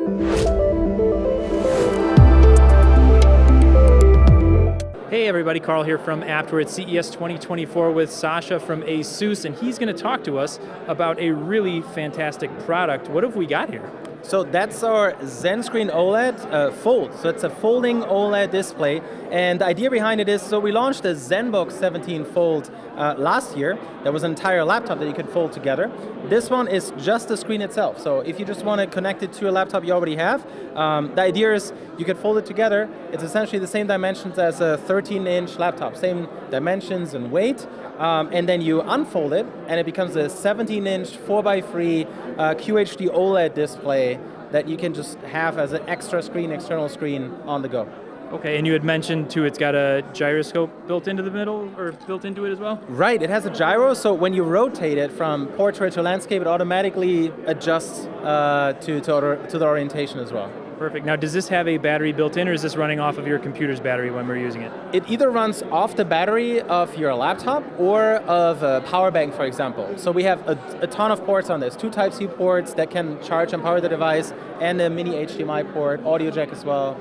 Hey everybody, Carl here from Abt. We're at CES 2024 with Sasha from Asus, and he's going to talk to us about a really fantastic product. What have we got here? So that's our Zenscreen OLED Fold. So it's a folding OLED display. And the idea behind it is, so we launched the ZenBook 17 Fold last year. There was an entire laptop that you could fold together. This one is just the screen itself. So if you just want to connect it to a laptop you already have, the idea is you could fold it together. It's essentially the same dimensions as a 13-inch laptop, same dimensions and weight. And then you unfold it, and it becomes a 17-inch 4x3 QHD OLED display that you can just have as an extra screen, external screen on the go. Okay, and you had mentioned too, it's got a gyroscope built into the middle, or built into it as well? Right, it has a gyro, so when you rotate it from portrait to landscape, it automatically adjusts to the orientation as well. Perfect. Now, does this have a battery built in, or is this running off of your computer's battery when we're using it? It either runs off the battery of your laptop or of a power bank, for example. So we have a ton of ports on this, 2 Type-C ports that can charge and power the device, and a mini HDMI port, audio jack as well.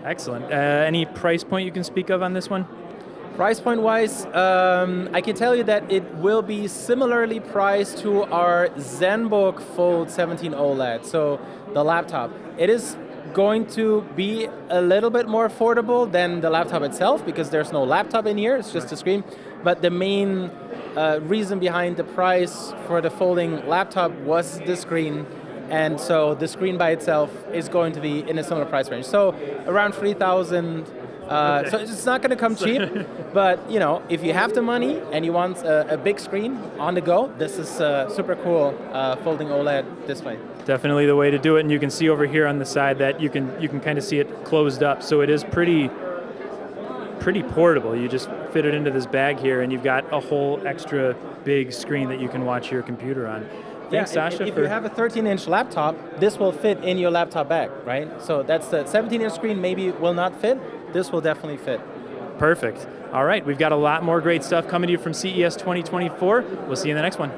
Excellent. Any price point you can speak of on this one? Price point wise, I can tell you that it will be similarly priced to our ZenBook Fold 17 OLED, so the laptop. It is going to be a little bit more affordable than the laptop itself because there's no laptop in here, it's just a screen. But the main reason behind the price for the folding laptop was the screen. And so the screen by itself is going to be in a similar price range. So around 3,000. Okay. So it's not going to come cheap, but you know, if you have the money and you want a big screen on the go, this is a super cool folding OLED display. Definitely the way to do it, and you can see over here on the side that you can kind of see it closed up, so it is pretty portable. You just fit it into this bag here, and you've got a whole extra big screen that you can watch your computer on. Thanks, Sasha. If you have a 13-inch laptop, this will fit in your laptop bag, right? So that's the 17-inch screen maybe will not fit. This will definitely fit. Perfect. All right, we've got a lot more great stuff coming to you from CES 2024. We'll see you in the next one.